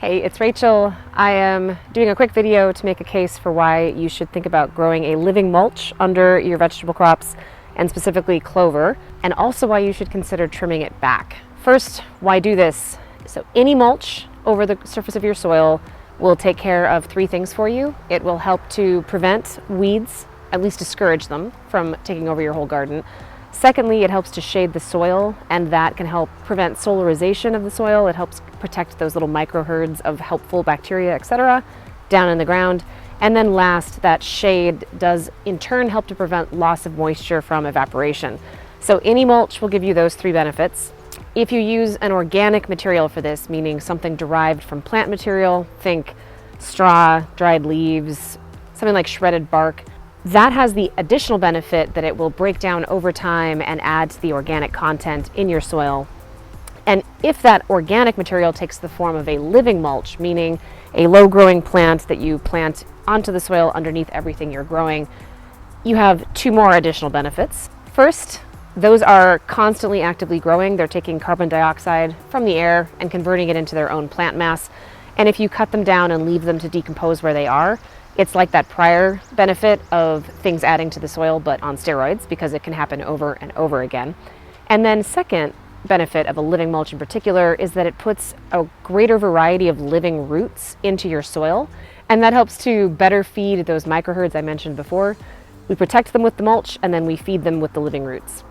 Hey, it's Rachel. I am doing a quick video to make a case for why you should think about growing a living mulch under your vegetable crops, and specifically clover, and also why you should consider trimming it back. First, why do this? So any mulch over the surface of your soil will take care of three things for you. It will help to prevent weeds, at least discourage them from taking over your whole garden. Secondly, it helps to shade the soil, and that can help prevent solarization of the soil. It helps protect those little microherds of helpful bacteria, etc., down in the ground. And then last, that shade does in turn help to prevent loss of moisture from evaporation. So any mulch will give you those three benefits. If you use an organic material for this, meaning something derived from plant material, think straw, dried leaves, something like shredded bark, that has the additional benefit that it will break down over time and add to the organic content in your soil. And if that organic material takes the form of a living mulch, meaning a low-growing plant that you plant onto the soil underneath everything you're growing, you have two more additional benefits. First, those are constantly actively growing. They're taking carbon dioxide from the air and converting it into their own plant mass. And if you cut them down and leave them to decompose where they are, it's like that prior benefit of things adding to the soil, but on steroids, because it can happen over and over again. And then second benefit of a living mulch in particular is that it puts a greater variety of living roots into your soil, and that helps to better feed those microherds I mentioned before. We protect them with the mulch, and then we feed them with the living roots.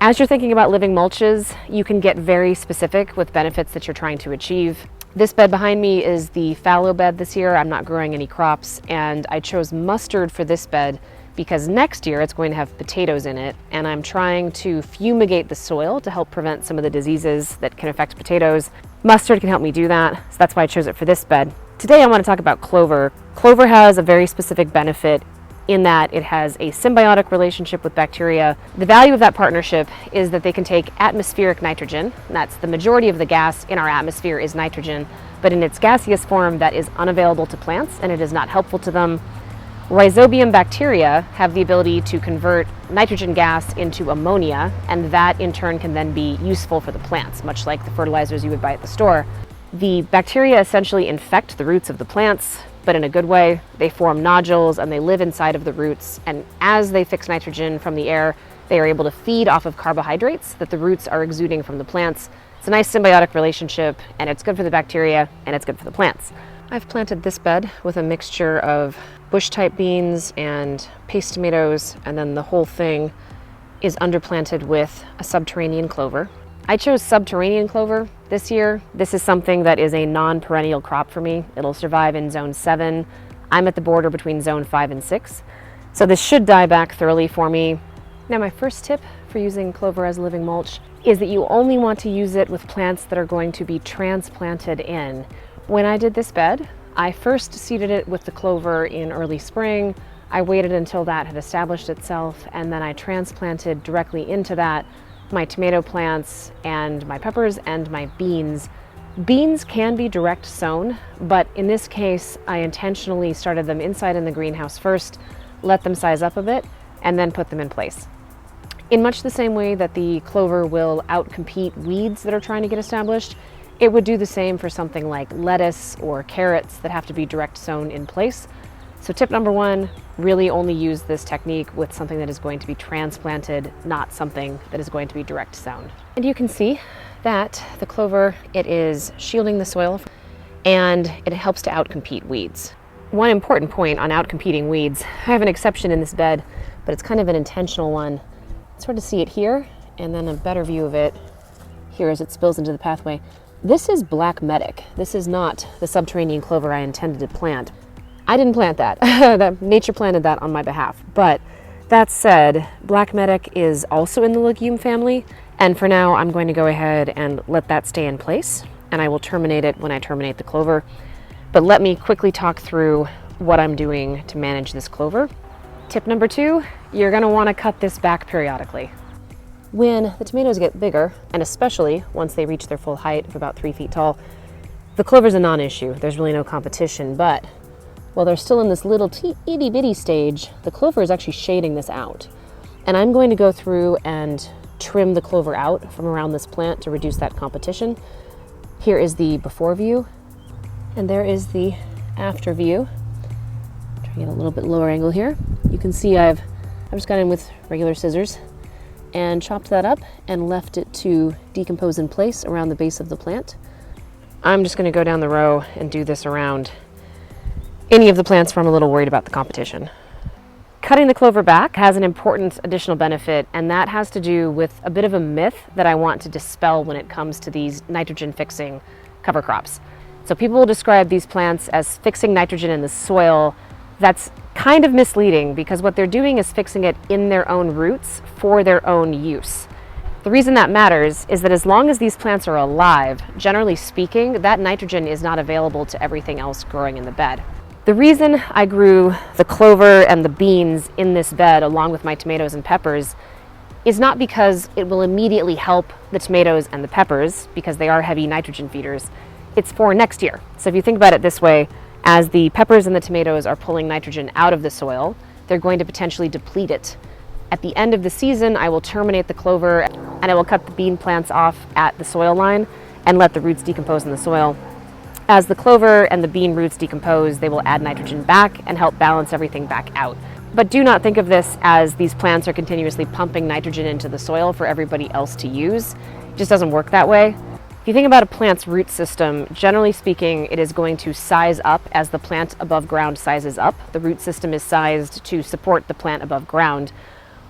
As you're thinking about living mulches, you can get very specific with benefits that you're trying to achieve. This bed behind me is the fallow bed this year. I'm not growing any crops, and I chose mustard for this bed because next year it's going to have potatoes in it, and I'm trying to fumigate the soil to help prevent some of the diseases that can affect potatoes. Mustard can help me do that, so that's why I chose it for this bed. Today I want to talk about clover. Clover has a very specific benefit in that it has a symbiotic relationship with bacteria. The value of that partnership is that they can take atmospheric nitrogen, and that's the majority of the gas in our atmosphere is nitrogen, but in its gaseous form that is unavailable to plants and it is not helpful to them. Rhizobium bacteria have the ability to convert nitrogen gas into ammonia, and that in turn can then be useful for the plants, much like the fertilizers you would buy at the store. The bacteria essentially infect the roots of the plants, but in a good way. They form nodules and they live inside of the roots, and as they fix nitrogen from the air, they are able to feed off of carbohydrates that the roots are exuding from the plants. It's a nice symbiotic relationship, and it's good for the bacteria and it's good for the plants. I've planted this bed with a mixture of bush type beans and paste tomatoes, and then the whole thing is underplanted with a subterranean clover. I chose subterranean clover this year. This is something that is a non-perennial crop for me. It'll survive in zone 7. I'm at the border between zone 5 and 6. So this should die back thoroughly for me. Now, my first tip for using clover as living mulch is that you only want to use it with plants that are going to be transplanted in. When I did this bed, I first seeded it with the clover in early spring. I waited until that had established itself, and then I transplanted directly into that my tomato plants and my peppers and my beans. Beans can be direct sown, but in this case, I intentionally started them inside in the greenhouse first, let them size up a bit, and then put them in place. In much the same way that the clover will outcompete weeds that are trying to get established, it would do the same for something like lettuce or carrots that have to be direct sown in place. So tip number one, really only use this technique with something that is going to be transplanted, not something that is going to be direct sown. And you can see that the clover, it is shielding the soil and it helps to outcompete weeds. One important point on outcompeting weeds, I have an exception in this bed, but it's kind of an intentional one. It's hard to see it here, and then a better view of it here as it spills into the pathway. This is black medic. This is not the subterranean clover I intended to plant. I didn't plant that. Nature planted that on my behalf. But that said, black medic is also in the legume family, and for now I'm going to go ahead and let that stay in place, and I will terminate it when I terminate the clover. But let me quickly talk through what I'm doing to manage this clover. Tip number 2, you're going to want to cut this back periodically. When the tomatoes get bigger, and especially once they reach their full height of about 3 feet tall, the clover's a non-issue. There's really no competition, but while they're still in this little itty bitty stage, the clover is actually shading this out. And I'm going to go through and trim the clover out from around this plant to reduce that competition. Here is the before view. And there is the after view. Try to get a little bit lower angle here. You can see I've just gone in with regular scissors and chopped that up and left it to decompose in place around the base of the plant. I'm just going to go down the row and do this around any of the plants where I'm a little worried about the competition. Cutting the clover back has an important additional benefit, and that has to do with a bit of a myth that I want to dispel when it comes to these nitrogen fixing cover crops. So people will describe these plants as fixing nitrogen in the soil. That's kind of misleading because what they're doing is fixing it in their own roots for their own use. The reason that matters is that as long as these plants are alive, generally speaking, that nitrogen is not available to everything else growing in the bed. The reason I grew the clover and the beans in this bed along with my tomatoes and peppers is not because it will immediately help the tomatoes and the peppers, because they are heavy nitrogen feeders. It's for next year. So if you think about it this way, as the peppers and the tomatoes are pulling nitrogen out of the soil, they're going to potentially deplete it. At the end of the season, I will terminate the clover and I will cut the bean plants off at the soil line and let the roots decompose in the soil. As the clover and the bean roots decompose, they will add nitrogen back and help balance everything back out. But do not think of this as these plants are continuously pumping nitrogen into the soil for everybody else to use. It just doesn't work that way. If you think about a plant's root system, generally speaking, it is going to size up as the plant above ground sizes up. The root system is sized to support the plant above ground.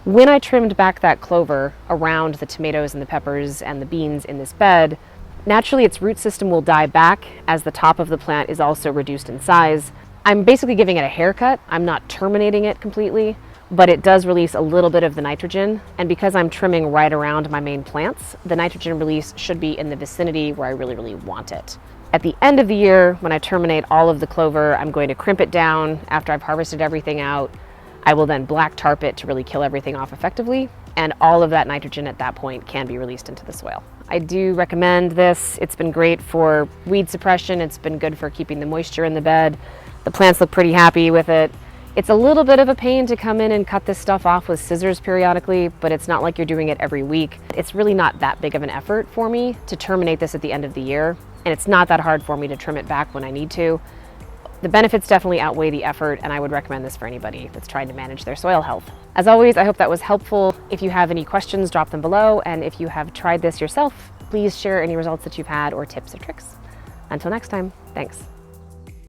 When I trimmed back that clover around the tomatoes and the peppers and the beans in this bed, naturally its root system will die back as the top of the plant is also reduced in size. I'm basically giving it a haircut. I'm not terminating it completely, but it does release a little bit of the nitrogen. And because I'm trimming right around my main plants, the nitrogen release should be in the vicinity where I really, really want it. At the end of the year, when I terminate all of the clover, I'm going to crimp it down after I've harvested everything out. I will then black tarp it to really kill everything off effectively, and all of that nitrogen at that point can be released into the soil. I do recommend this. It's been great for weed suppression. It's been good for keeping the moisture in the bed. The plants look pretty happy with it. It's a little bit of a pain to come in and cut this stuff off with scissors periodically, but it's not like you're doing it every week. It's really not that big of an effort for me to terminate this at the end of the year, and it's not that hard for me to trim it back when I need to. The benefits definitely outweigh the effort, and I would recommend this for anybody that's trying to manage their soil health. As always, I hope that was helpful. If you have any questions, drop them below, and if you have tried this yourself, please share any results that you've had or tips or tricks. Until next time, thanks.